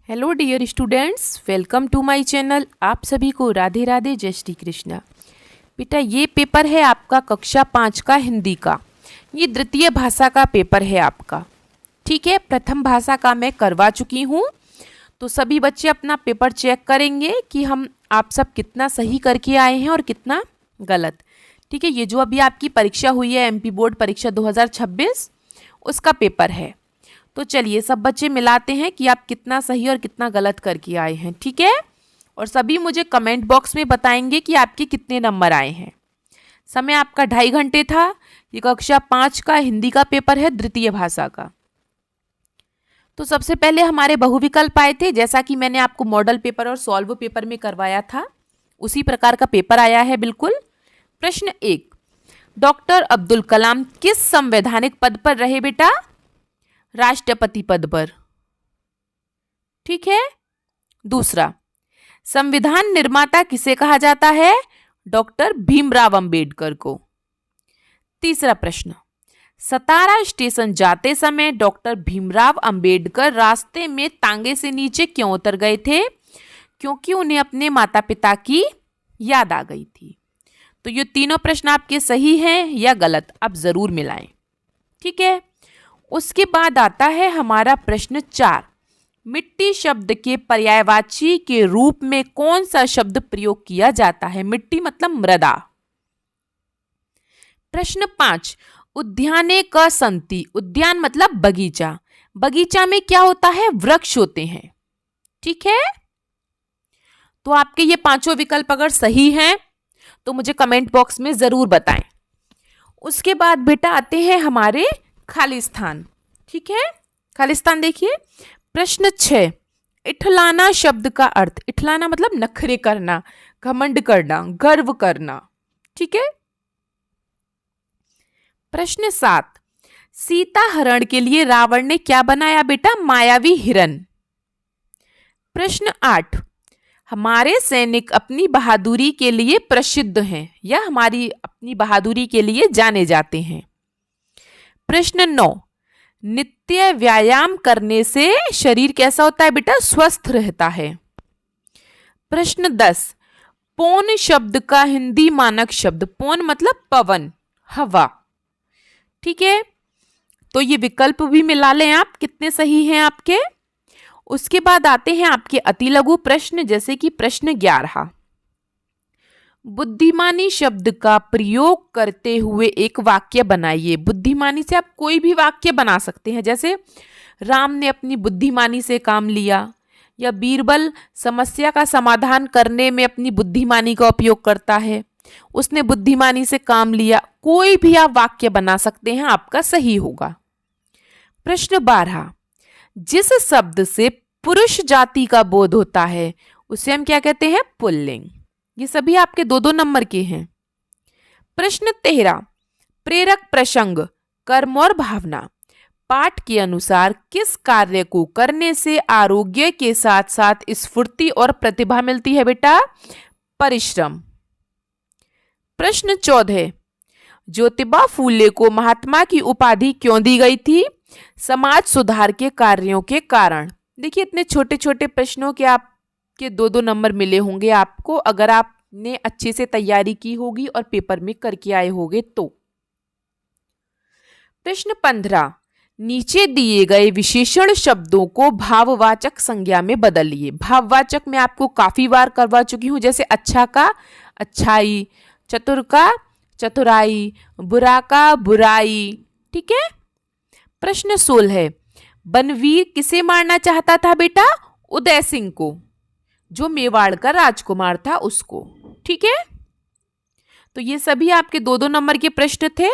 Hello dear students, welcome to my channel. आप सभी को राधे राधे, जय श्री कृष्णा। बेटा, ये पेपर है आपका कक्षा 5 का हिंदी का। ये द्वितीय भाषा का पेपर है आपका। ठीक है, प्रथम भाषा का मैं करवा चुकी हूँ। तो सभी बच्चे अपना पेपर चेक करेंगे कि हम आप सब कितना सही करके आए हैं और कितना गलत। ठीक है, ये जो अभी आपकी परीक्षा हुई है एमपी बोर्ड परीक्षा 2026 उसका पेपर है। तो चलिए सब बच्चे मिलाते हैं कि आप कितना सही और कितना गलत करके आए हैं। ठीक है, और सभी मुझे कमेंट बॉक्स में बताएंगे कि आपके कितने नंबर आए हैं। समय आपका 2.5 घंटे था। ये कक्षा 5 का हिंदी का पेपर है, द्वितीय भाषा का। तो सबसे पहले हमारे बहुविकल्प आए थे, जैसा कि मैंने आपको मॉडल पेपर और सॉल्व पेपर में करवाया था, उसी प्रकार का पेपर आया है बिल्कुल। प्रश्न 1, डॉक्टर अब्दुल कलाम किस संवैधानिक पद पर रहे बेटा? राष्ट्रपति पद पर। ठीक है। दूसरा, संविधान निर्माता किसे कहा जाता है? डॉक्टर भीमराव अंबेडकर को। तीसरा प्रश्न, सतारा स्टेशन जाते समय डॉक्टर भीमराव अंबेडकर रास्ते में तांगे से नीचे क्यों उतर गए थे? क्योंकि उन्हें अपने माता पिता की याद आ गई थी। तो ये तीनों प्रश्न आपके सही हैं या गलत, आप जरूर मिलाएं। ठीक है। उसके बाद आता है हमारा प्रश्न 4, मिट्टी शब्द के पर्यायवाची के रूप में कौन सा शब्द प्रयोग किया जाता है? मिट्टी मतलब मृदा। प्रश्न 5, उद्याने क संति, उद्यान मतलब बगीचा। बगीचा में क्या होता है? वृक्ष होते हैं। ठीक है। तो आपके ये पांचों विकल्प अगर सही हैं तो मुझे कमेंट बॉक्स में जरूर बताएं। उसके बाद बेटा आते हैं हमारे खालिस्तान। ठीक है, खालिस्तान देखिए। प्रश्न 6, इठलाना शब्द का अर्थ? इठलाना मतलब नखरे करना, घमंड करना, गर्व करना। ठीक है। प्रश्न 7, सीता हरण के लिए रावण ने क्या बनाया बेटा? मायावी हिरन। प्रश्न 8, हमारे सैनिक अपनी बहादुरी के लिए प्रसिद्ध हैं या हमारी अपनी बहादुरी के लिए जाने जाते हैं। प्रश्न 9, नित्य व्यायाम करने से शरीर कैसा होता है बेटा? स्वस्थ रहता है। प्रश्न 10, पौन शब्द का हिंदी मानक शब्द? पौन मतलब पवन, हवा। ठीक है, तो ये विकल्प भी मिला लें आप, कितने सही हैं आपके। उसके बाद आते हैं आपके अति लघु प्रश्न, जैसे कि प्रश्न 11, बुद्धिमानी शब्द का प्रयोग करते हुए एक वाक्य बनाइए। बुद्धिमानी से आप कोई भी वाक्य बना सकते हैं, जैसे राम ने अपनी बुद्धिमानी से काम लिया, या बीरबल समस्या का समाधान करने में अपनी बुद्धिमानी का उपयोग करता है, उसने बुद्धिमानी से काम लिया। कोई भी आप वाक्य बना सकते हैं, आपका सही होगा। प्रश्न 12, जिस शब्द से पुरुष जाति का बोध होता है उसे हम क्या कहते हैं? पुल्लिंग। ये सभी आपके 2-2 नंबर के हैं। प्रश्न 13, प्रेरक प्रसंग, कर्म और भावना। पाठ के अनुसार किस कार्य को करने से आरोग्य के साथ साथ स्फूर्ति और प्रतिभा मिलती है बेटा? परिश्रम। प्रश्न 14, ज्योतिबा फूले को महात्मा की उपाधि क्यों दी गई थी? समाज सुधार के कार्यों के कारण। देखिए, इतने छोटे छोटे प्रश्नों के आपके 2-2 नंबर मिले होंगे आपको, अगर आपने अच्छे से तैयारी की होगी और पेपर में करके आए होंगे तो। प्रश्न 15, नीचे दिए गए विशेषण शब्दों को भाववाचक संज्ञा में बदलिए। भाववाचक मैं आपको काफी बार करवा चुकी हूं, जैसे अच्छा का अच्छाई, चतुर का चतुराई, बुरा का बुराई। ठीक है। प्रश्न 16, बनवीर किसे मारना चाहता था बेटा? उदय सिंह को, जो मेवाड़ का राजकुमार था उसको। ठीक है, तो ये सभी आपके 2-2 नंबर के प्रश्न थे।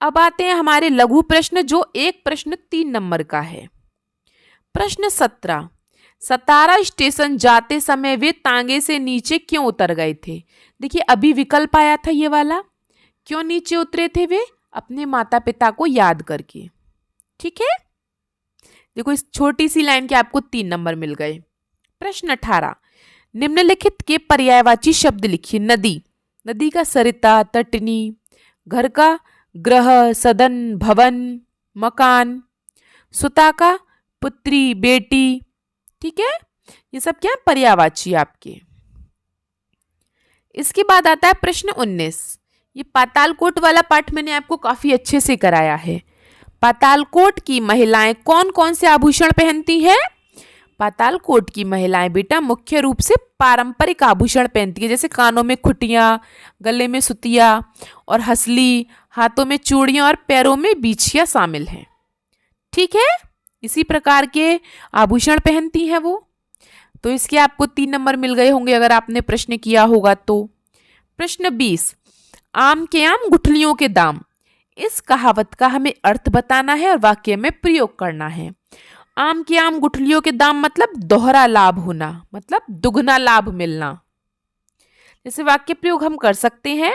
अब आते हैं हमारे लघु प्रश्न, जो एक प्रश्न 3 नंबर का है। प्रश्न 17, सतारा स्टेशन जाते समय वे तांगे से नीचे क्यों उतर गए थे? देखिए, अभी विकल्प आया था ये वाला। क्यों नीचे उतरे थे वे? अपने माता पिता को याद करके। ठीक है, देखो इस छोटी सी लाइन के आपको 3 नंबर मिल गए। प्रश्न 18, निम्नलिखित के पर्यायवाची शब्द लिखिए। नदी, नदी का सरिता, तटनी। घर का ग्रह, सदन, भवन, मकान। सुता का पुत्री, बेटी। ठीक है, ये सब क्या है, पर्यायवाची आपके। इसके बाद आता है प्रश्न 19। ये पातालकोट वाला पाठ मैंने आपको काफी अच्छे से कराया है। पातालकोट की महिलाएं कौन कौन से आभूषण पहनती हैं? पातालकोट की महिलाएं बेटा मुख्य रूप से पारंपरिक आभूषण पहनती है, जैसे कानों में खुटियां, गले में सुतिया और हसली, हाथों में चूड़ियां और पैरों में बीछिया शामिल हैं। ठीक है, इसी प्रकार के आभूषण पहनती हैं वो। तो इसके आपको 3 नंबर मिल गए होंगे अगर आपने प्रश्न किया होगा तो। प्रश्न 20। आम के आम गुठलियों के दाम, इस कहावत का हमें अर्थ बताना है और वाक्य में प्रयोग करना है। आम के आम गुठलियों के दाम मतलब दोहरा लाभ होना, मतलब दुगना लाभ मिलना। जैसे वाक्य प्रयोग हम कर सकते हैं,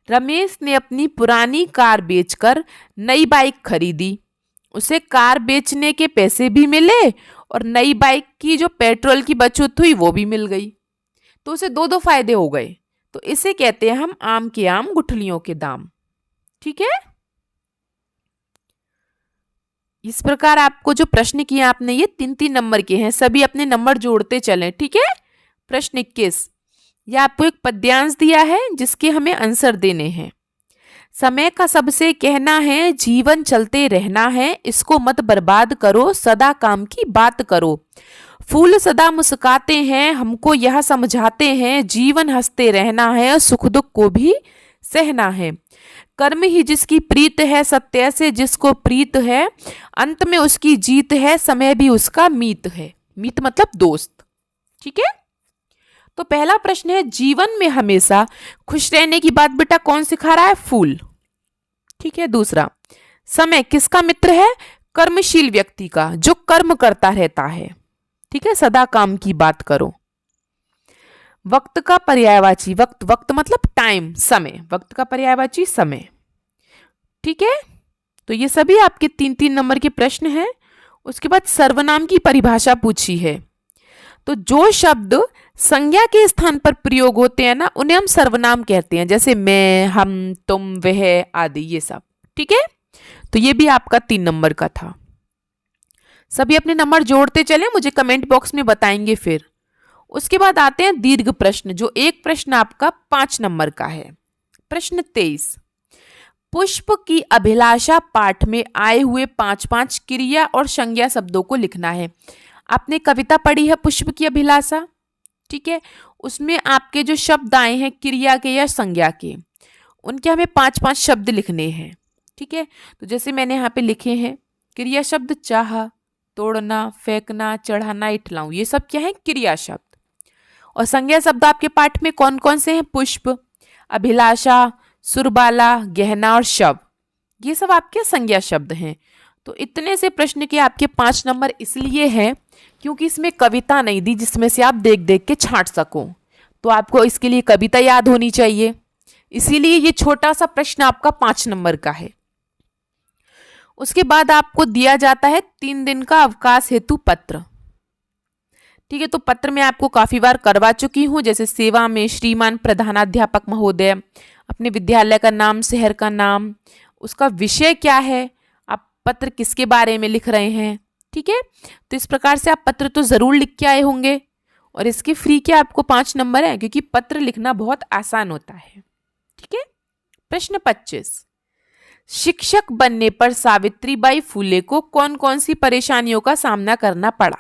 रमेश ने अपनी पुरानी कार बेचकर नई बाइक खरीदी, उसे कार बेचने के पैसे भी मिले और नई बाइक की जो पेट्रोल की बचत हुई वो भी मिल गई, तो उसे दो दो फायदे हो गए। तो इसे कहते हैं हम आम के आम गुठलियों के दाम। ठीक है, इस प्रकार आपको जो प्रश्न किए आपने ये 3-3 नंबर के हैं, सभी अपने नंबर जोड़ते चलें। ठीक है, प्रश्न 21। यह आपको एक पद्यांश दिया है जिसके हमें आंसर देने हैं। समय का सबसे कहना है जीवन चलते रहना है, इसको मत बर्बाद करो, सदा काम की बात करो। फूल सदा मुस्काते हैं, हमको यह समझाते हैं, जीवन हंसते रहना है, सुख दुख को भी सहना है। कर्म ही जिसकी प्रीत है, सत्य से जिसको प्रीत है, अंत में उसकी जीत है, समय भी उसका मीत है। मीत मतलब दोस्त। ठीक है, तो पहला प्रश्न है, जीवन में हमेशा खुश रहने की बात बेटा कौन सिखा रहा है? फूल। ठीक है, दूसरा, समय किसका मित्र है? कर्मशील व्यक्ति का, जो कर्म करता रहता है। ठीक है, सदा काम की बात करो। वक्त का पर्यायवाची, वक्त, वक्त मतलब टाइम, समय, वक्त का पर्यायवाची समय। ठीक है, तो ये सभी आपके 3-3 नंबर के प्रश्न हैं। उसके बाद सर्वनाम की परिभाषा पूछी है। तो जो शब्द संज्ञा के स्थान पर प्रयोग होते हैं ना, उन्हें हम सर्वनाम कहते हैं, जैसे मैं, हम, तुम, वह आदि, ये सब। ठीक है, तो ये भी आपका 3 नंबर का था। सभी अपने नंबर जोड़ते चले, मुझे कमेंट बॉक्स में बताएंगे फिर। उसके बाद आते हैं दीर्घ प्रश्न, जो एक प्रश्न आपका 5 नंबर का है। प्रश्न 23। पुष्प की अभिलाषा पाठ में आए हुए 5-5 क्रिया और संज्ञा शब्दों को लिखना है। आपने कविता पढ़ी है पुष्प की अभिलाषा, ठीक है, उसमें आपके जो शब्द आए हैं क्रिया के या संज्ञा के, उनके हमें 5-5 शब्द लिखने हैं। ठीक है, तो जैसे मैंने यहाँ पे लिखे हैं, क्रिया शब्द चाह, तोड़ना, फेंकना, चढ़ाना, इठलाऊं, ये सब क्या है? क्रिया शब्द। और संज्ञा शब्द आपके पाठ में कौन कौन से हैं? पुष्प, अभिलाषा, सुरबाला, गहना और शव, ये सब आपके संज्ञा शब्द हैं। तो इतने से प्रश्न के आपके 5 नंबर इसलिए हैं क्योंकि इसमें कविता नहीं दी जिसमें से आप देख देख के छांट सको, तो आपको इसके लिए कविता याद होनी चाहिए, इसीलिए ये छोटा सा प्रश्न आपका 5 नंबर का है। उसके बाद आपको दिया जाता है 3 दिन का अवकाश हेतु पत्र। ठीक है, तो पत्र मैं आपको काफी बार करवा चुकी हूँ, जैसे सेवा में श्रीमान प्रधानाध्यापक महोदय, अपने विद्यालय का नाम, शहर का नाम, उसका विषय क्या है, आप पत्र किसके बारे में लिख रहे हैं। ठीक है, तो इस प्रकार से आप पत्र तो जरूर लिख के आए होंगे, और इसके फ्री के आपको 5 नंबर है क्योंकि पत्र लिखना बहुत आसान होता है। ठीक है, प्रश्न 25। शिक्षक बनने पर सावित्रीबाई फुले को कौन कौन सी परेशानियों का सामना करना पड़ा?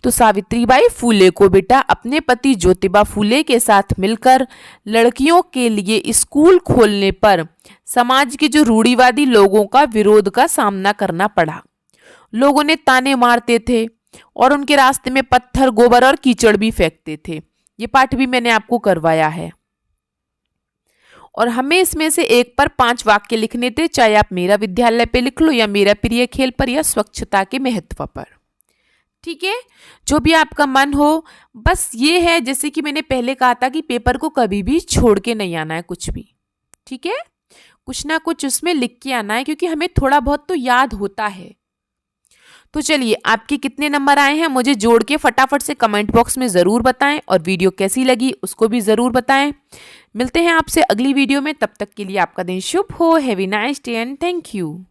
तो सावित्रीबाई फुले को बेटा अपने पति ज्योतिबा फुले के साथ मिलकर लड़कियों के लिए स्कूल खोलने पर समाज के जो रूढ़िवादी लोगों का विरोध का सामना करना पड़ा। लोग उन्हें ताने मारते थे और उनके रास्ते में पत्थर, गोबर और कीचड़ भी फेंकते थे। ये पाठ भी मैंने आपको करवाया है। और हमें इसमें से 1 पर 5 वाक्य लिखने थे, चाहे आप मेरा विद्यालय पे लिख लो या मेरा प्रिय खेल पर या स्वच्छता के महत्व पर। ठीक है, जो भी आपका मन हो। बस ये है, जैसे कि मैंने पहले कहा था कि पेपर को कभी भी छोड़ के नहीं आना है कुछ भी। ठीक है, कुछ ना कुछ उसमें लिख के आना है क्योंकि हमें थोड़ा बहुत तो याद होता है। तो चलिए, आपके कितने नंबर आए हैं मुझे जोड़ के फटाफट से कमेंट बॉक्स में ज़रूर बताएं, और वीडियो कैसी लगी उसको भी ज़रूर बताएं। मिलते हैं आपसे अगली वीडियो में, तब तक के लिए आपका दिन शुभ हो। Have a nice day and thank you.